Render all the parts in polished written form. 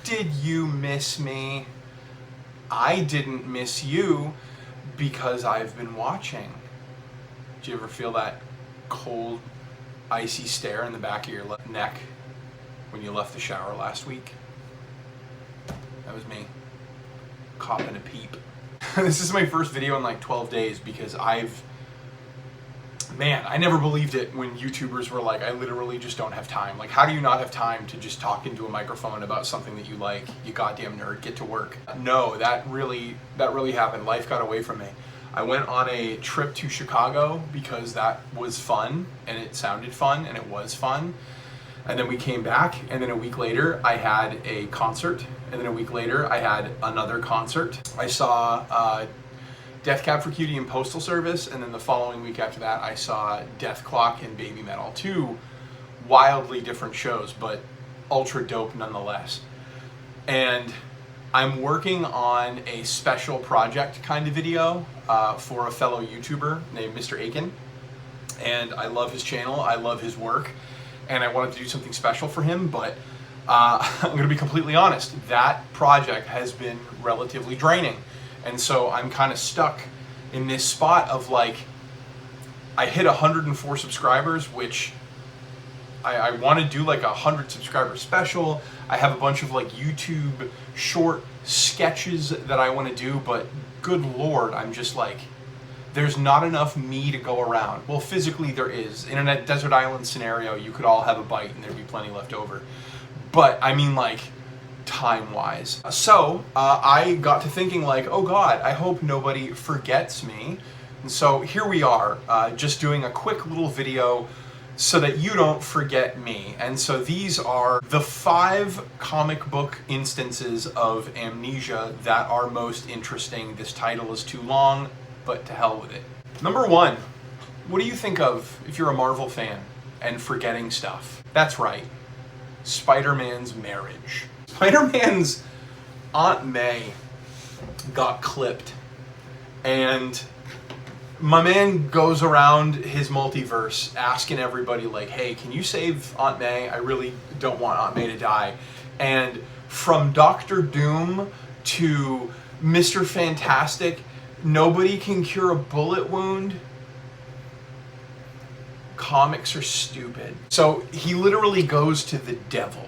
Did you miss me? I didn't miss you because I've been watching. Do you ever feel that cold, icy stare in the back of your neck when you left the shower last week? That was me, copping a peep. This is my first video in like 12 days because I never believed it when YouTubers were like, I literally just don't have time. Like, how do you not have time to just talk into a microphone about something that you like? You goddamn nerd, get to work. No, that really happened. Life got away from me. I went on a trip to Chicago because that was fun, and it sounded fun, and it was fun. And then we came back, and then a week later, I had a concert. And then a week later, I had another concert. I saw Death Cab for Cutie and Postal Service, and then the following week after that, I saw Death Clock and Baby Metal. Two wildly different shows, but ultra dope nonetheless. And I'm working on a special project kind of video for a fellow YouTuber named Mr. Aiken. And I love his channel, I love his work, and I wanted to do something special for him, but I'm going to be completely honest, that project has been relatively draining. And so I'm kind of stuck in this spot of like, I hit 104 subscribers, which I want to do like a 100 subscriber special. I have a bunch of like YouTube short sketches that I want to do, but good Lord, I'm just like, there's not enough me to go around. Well, physically there is. In a desert island scenario, you could all have a bite and there'd be plenty left over. But I mean like, time-wise. So I got to thinking like, oh God, I hope nobody forgets me. And so here we are, just doing a quick little video so that you don't forget me. And so these are the 5 comic book instances of amnesia that are most interesting. This title is too long, but to hell with it. Number 1, what do you think of if you're a Marvel fan and forgetting stuff? That's right, Spider-Man's marriage. Spider-Man's Aunt May got clipped, and my man goes around his multiverse asking everybody like, hey, can you save Aunt May? I really don't want Aunt May to die. And from Doctor Doom to Mr. Fantastic, nobody can cure a bullet wound. Comics are stupid. So he literally goes to the devil.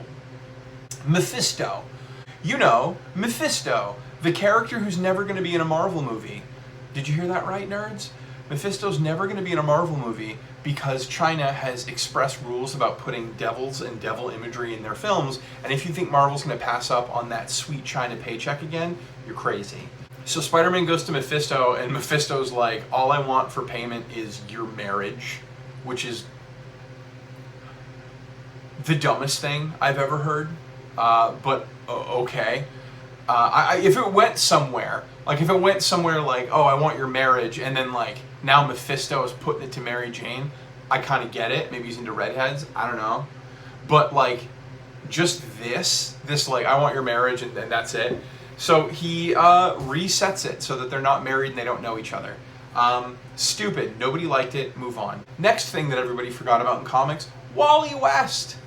Mephisto. You know, Mephisto, the character who's never going to be in a Marvel movie. Did you hear that right, nerds? Mephisto's never going to be in a Marvel movie because China has express rules about putting devils and devil imagery in their films, and if you think Marvel's going to pass up on that sweet China paycheck again, you're crazy. So Spider-Man goes to Mephisto, and Mephisto's like, all I want for payment is your marriage, which is the dumbest thing I've ever heard. But okay. If it went somewhere like, oh, I want your marriage, and then like, now Mephisto is putting it to Mary Jane, I kind of get it. Maybe he's into redheads, I don't know. But like, just this like, I want your marriage, and that's it. So he resets it so that they're not married and they don't know each other. Stupid, nobody liked it, move on. Next thing that everybody forgot about in comics, Wally West.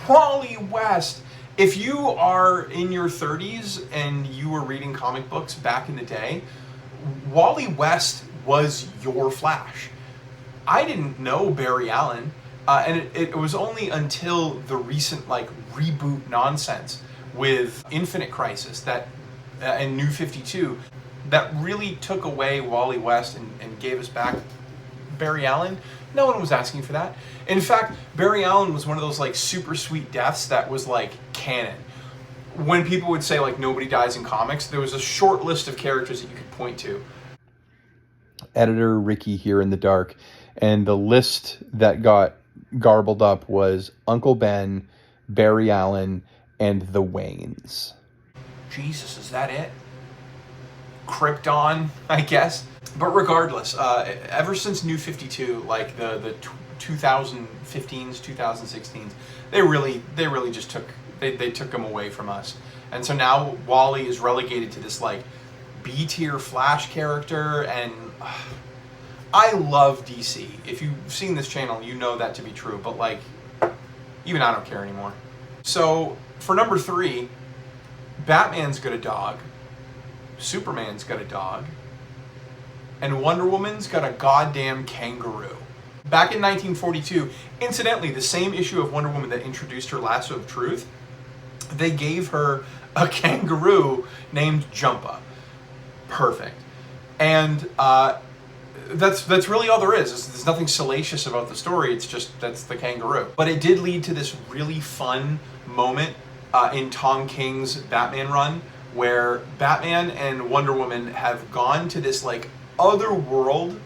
Wally West. If you are in your 30s and you were reading comic books back in the day, Wally West was your Flash. I didn't know Barry Allen, and it was only until the recent like reboot nonsense with Infinite Crisis and New 52 that really took away Wally West and gave us back Barry Allen. No one was asking for that. In fact, Barry Allen was one of those like super sweet deaths that was like canon. When people would say like nobody dies in comics, there was a short list of characters that you could point to. Editor Ricky here in the dark, and the list that got garbled up was Uncle Ben, Barry Allen, and the Waynes. Jesus, is that it? Krypton, I guess. But regardless, ever since New 52, like the 2015s, 2016s, they really just took them away from us. And so now Wally is relegated to this like B-tier Flash character, and I love DC. If you've seen this channel, you know that to be true, but like, even I don't care anymore. So for number 3, Batman's got a dog, Superman's got a dog, and Wonder Woman's got a goddamn kangaroo. Back in 1942, incidentally, the same issue of Wonder Woman that introduced her lasso of truth, they gave her a kangaroo named Jumpa. Perfect. And that's really all there is. There's nothing salacious about the story. It's just that's the kangaroo. But it did lead to this really fun moment in Tom King's Batman run, where Batman and Wonder Woman have gone to this like other world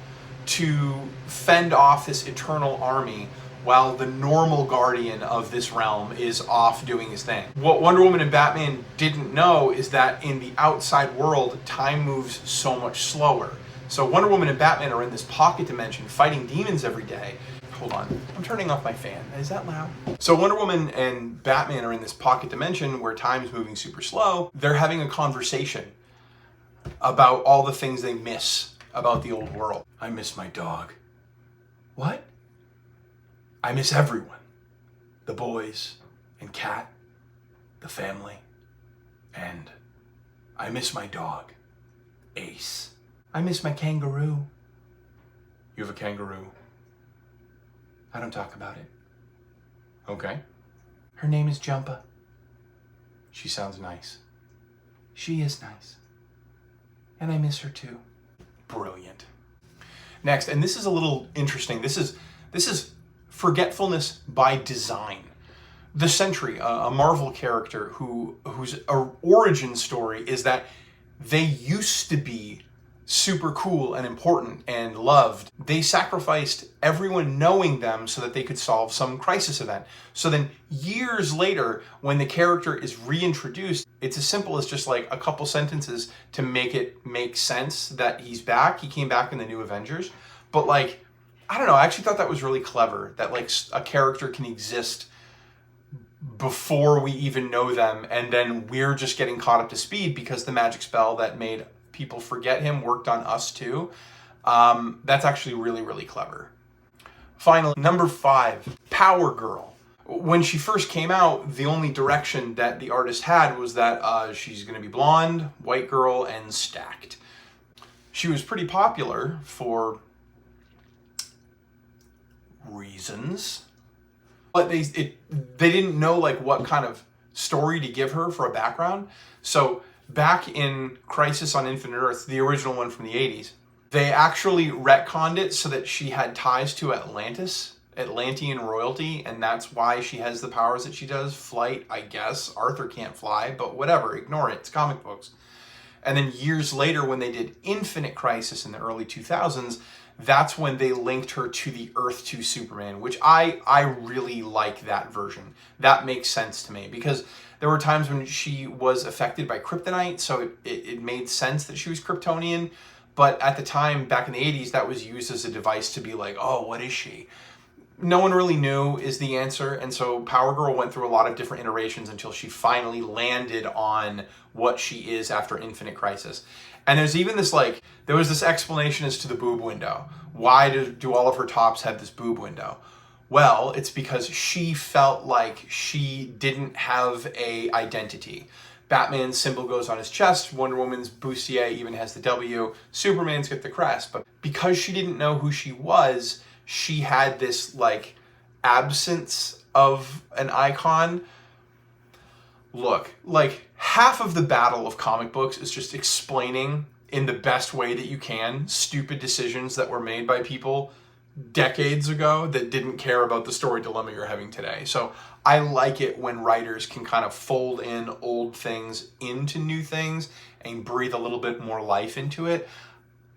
to fend off this eternal army while the normal guardian of this realm is off doing his thing. What Wonder Woman and Batman didn't know is that in the outside world, time moves so much slower. So Wonder Woman and Batman are in this pocket dimension fighting demons every day. Hold on, I'm turning off my fan. Is that loud? So Wonder Woman and Batman are in this pocket dimension where time's moving super slow. They're having a conversation about all the things they miss about the old world. I miss my dog. What? I miss everyone. The boys and Cat, the family, and I miss my dog, Ace. I miss my kangaroo. You have a kangaroo? I don't talk about it. Okay. Her name is Jumpa. She sounds nice. She is nice. And I miss her too. Brilliant. Next, and this is a little interesting. This is forgetfulness by design. The Sentry, a Marvel character whose origin story is that they used to be super cool and important and loved. They sacrificed everyone knowing them so that they could solve some crisis event. So then years later, when the character is reintroduced, it's as simple as just like a couple sentences to make it make sense that he's back. He came back in the New Avengers. But like, I don't know, I actually thought that was really clever, that like a character can exist before we even know them, and then we're just getting caught up to speed because the magic spell that made people forget him worked on us too. That's actually really, really clever. Finally, number 5, Power Girl. When she first came out, the only direction that the artist had was that she's going to be blonde, white girl, and stacked. She was pretty popular for reasons, but they didn't know like what kind of story to give her for a background. So back in Crisis on Infinite Earths, the original one from the 80s, they actually retconned it so that she had ties to Atlantean royalty, and that's why she has the powers that she does. Flight, I guess. Arthur can't fly, but whatever, ignore it, it's comic books. And then years later, when they did Infinite Crisis in the early 2000s, that's when they linked her to the Earth 2 Superman, which I really like that version. That makes sense to me, because there were times when she was affected by kryptonite, so it made sense that she was Kryptonian. But at the time, back in the 80s, that was used as a device to be like, oh, what is she? No one really knew is the answer, and so Power Girl went through a lot of different iterations until she finally landed on what she is after Infinite Crisis. And there's even this there was this explanation as to the boob window. Why do all of her tops have this boob window? Well, it's because she felt like she didn't have a identity. Batman's symbol goes on his chest, Wonder Woman's bustier even has the W, Superman's got the crest. But because she didn't know who she was, she had this absence of an icon. Look, half of the battle of comic books is just explaining in the best way that you can stupid decisions that were made by people decades ago that didn't care about the story dilemma you're having today. So I like it when writers can kind of fold in old things into new things and breathe a little bit more life into it.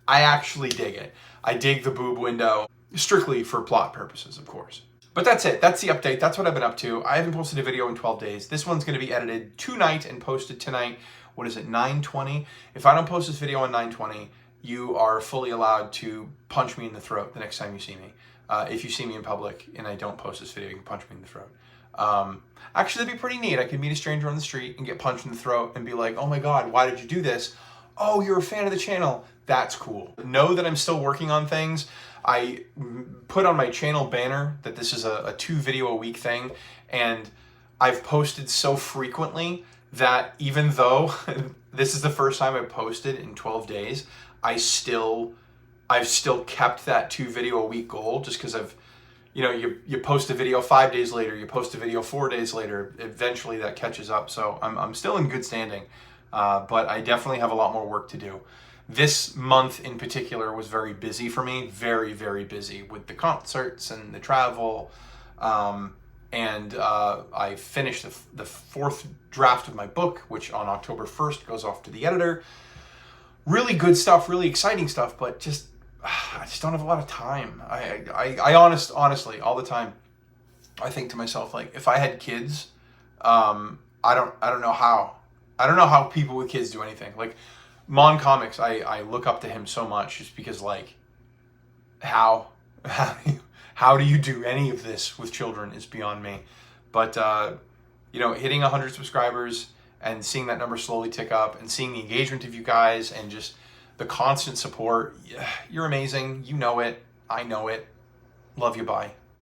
I actually dig it. I dig the boob window, strictly for plot purposes, of course. But that's it. That's the update. That's what I've been up to. I haven't posted a video in 12 days. This one's going to be edited tonight and posted tonight. What is it, 9:20? If I don't post this video on 9:20, you are fully allowed to punch me in the throat the next time you see me. If you see me in public and I don't post this video, you can punch me in the throat. Actually, that'd be pretty neat. I could meet a stranger on the street and get punched in the throat and be like, oh my God, why did you do this? Oh, you're a fan of the channel. That's cool. Know that I'm still working on things. I put on my channel banner that this is a 2 video a week thing, and I've posted so frequently that even though this is the first time I posted in 12 days, I've still kept that 2 video a week goal, just because you post a video 5 days later, you post a video 4 days later, eventually that catches up. So I'm still in good standing, but I definitely have a lot more work to do. This month in particular was very busy for me, very, very busy with the concerts and the travel. And I finished the 4th draft of my book, which on October 1st goes off to the editor. Really good stuff, really exciting stuff, but I just don't have a lot of time. I honestly, all the time, I think to myself, like, if I had kids, I don't know how. I don't know how people with kids do anything. Like, Mon Comics, I look up to him so much, just because, like, how do you do any of this with children is beyond me. But hitting 100 subscribers and seeing that number slowly tick up, and seeing the engagement of you guys, and just the constant support, you're amazing. You know it. I know it. Love you. Bye.